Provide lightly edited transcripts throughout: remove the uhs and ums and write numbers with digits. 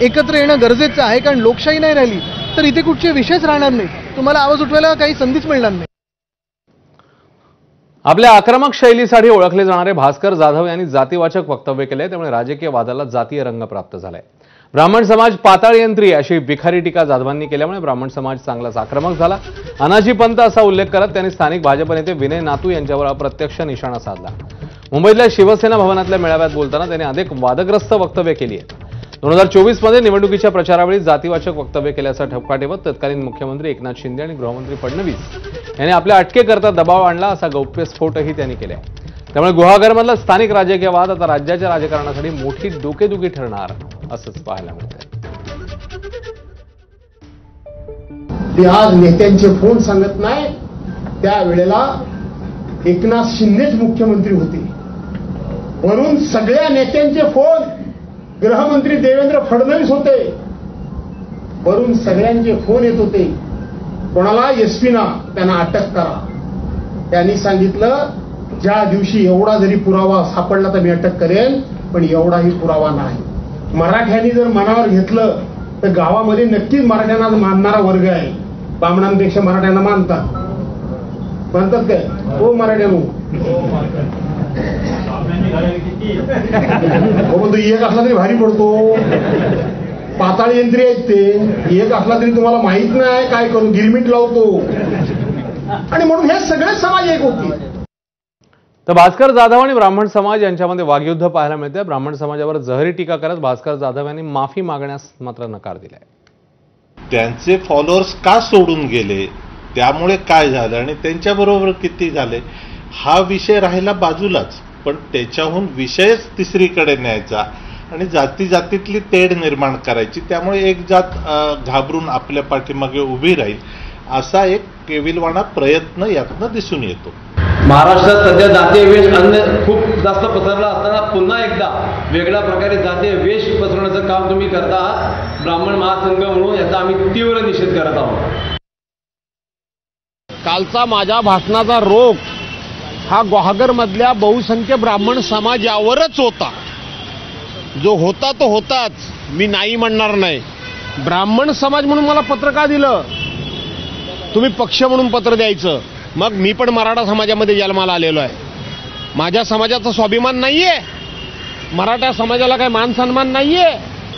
एकत्र येणं गरजेचं आहे, कारण लोकशाही नाही राहिली तर इथे कुठचे विषयच राहणार नाही, तुम्हाला आवाज उठवायला काही संधीच मिळणार नाही। आपल्या आक्रमक शैलीसाठी ओळखले जाणारे भास्कर जाधव यांनी जातीवाचक वक्तव्य केले, त्यामुळे राजकीय वादाला जातीय रंग प्राप्त झालाय। ब्राह्मण समाज पाताळयंत्री अशी बिखारी टीका जाधवांनी केल्यामुळे ब्राह्मण समाज चांगलाच आक्रमक झाला। अनाजी पंत असा उल्लेख करत त्यांनी स्थानिक भाजप नेते विनय नातू यांच्यावर अप्रत्यक्ष निशाणा साधला। मुंबईतल्या शिवसेना भवनातल्या मेळाव्यात बोलताना त्यांनी अनेक वादग्रस्त वक्तव्य केली आहेत। 2024 मध्ये निवडणुकीच्या प्रचारावेळी जातीवाचक वक्तव्य केल्याचा ठपका ठेवत तत्कालीन मुख्यमंत्री एकनाथ शिंदे आणि गृहमंत्री फडणवीस यांनी आपल्या अटकेकरता दबाव आणला असा गौप्यस्फोटही त्यांनी केलाय। त्यामुळे गुहागरमधला स्थानिक राजकीय वाद आता राज्याच्या राजकारणासाठी मोठी डोकेदुखी ठरणार असंच पाहायला मिळतंय। ते आज नेत्यांचे फोन सांगत नाही, त्यावेळेला एकनाथ शिंदेच मुख्यमंत्री होते, वरून सगळ्या नेत्यांचे फोन गृहमंत्री देवेंद्र फडणवीस होते, वरून सगळ्यांचे फोन येत होते, कोणाला एसपीना त्यांना अटक करा। त्यांनी सांगितलं ज्या दिवशी एवढा जरी पुरावा सापडला तर मी अटक करेन, पण एवढाही पुरावा नाही। मराठ्यांनी जर मनावर घेतलं तर गावामध्ये नक्कीच मराठ्यांना मानणारा वर्ग आहे, ब्राह्मणांपेक्षा मराठ्यांना मानतात, म्हणतात काय हो मराठ्यांनो, तो एक असला तरी भारी पडतो, पाताळ यंत्री आहेत ते, एक असला तरी तुम्हाला माहित नाही काय करू, गिरमिट लावतो, आणि म्हणून हे सगळे समाज एक होते। तर भास्कर जाधव आणि ब्राह्मण समाज यांच्यामध्ये वागयुद्ध पाहायला मिळते। ब्राह्मण समाजावर जहरी टीका करत भास्कर जाधव यांनी माफी मागण्यास मात्र नकार दिलाय। त्यांचे फॉलोअर्स का सोडून गेले, त्यामुळे काय झालं आणि त्यांच्याबरोबर किती झाले हा विषय राहिला बाजूलाच, पण त्याच्याहून विषयच तिसरीकडे न्यायचा आणि जातीतली तेढ निर्माण करायची, त्यामुळे एक जात घाबरून आपल्या पाठीमागे उभी राहील असा एक केविलवाणा प्रयत्न यातनं दिसून येतो। महाराष्ट्रात सध्या जातीय वेश खूप जास्त पसरला असताना पुन्हा एकदा वेगळ्या प्रकारे जातीय वेश पसरवण्याचं काम तुम्ही करता आहात। ब्राह्मण महासंघ म्हणून याचा आम्ही तीव्र निषेध करत आहोत। कालचा माझ्या भाषणाचा रोख हा गुहागर मधल्या बहुसंख्य ब्राह्मण समाजावरच होता, जो होता तो होताच, मी नाही म्हणणार नाही। ब्राह्मण समाज म्हणून मला पत्र का दिलं, तुम्ही पक्ष म्हणून पत्र द्यायचं, मग मी पण मराठा समाजामध्ये जन्माला आलेलो आहे, माझ्या समाजाचा स्वाभिमान नाहीये, मराठा समाजाला काय मान सन्मान नाहीये,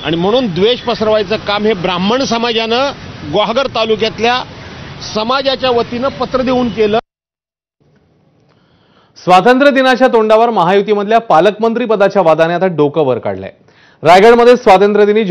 आणि म्हणून द्वेष पसरवायचं काम हे ब्राह्मण समाजानं गुहागर तालुक्यातल्या समाजाच्या वतीनं पत्र देऊन केलं। स्वातंत्र्य दिनाच्या तोंडावर महायुतीमधल्या पालकमंत्री पदाच्या वादाने आता डोकं वर काढलंय। रायगडमध्ये स्वातंत्र्य दिनी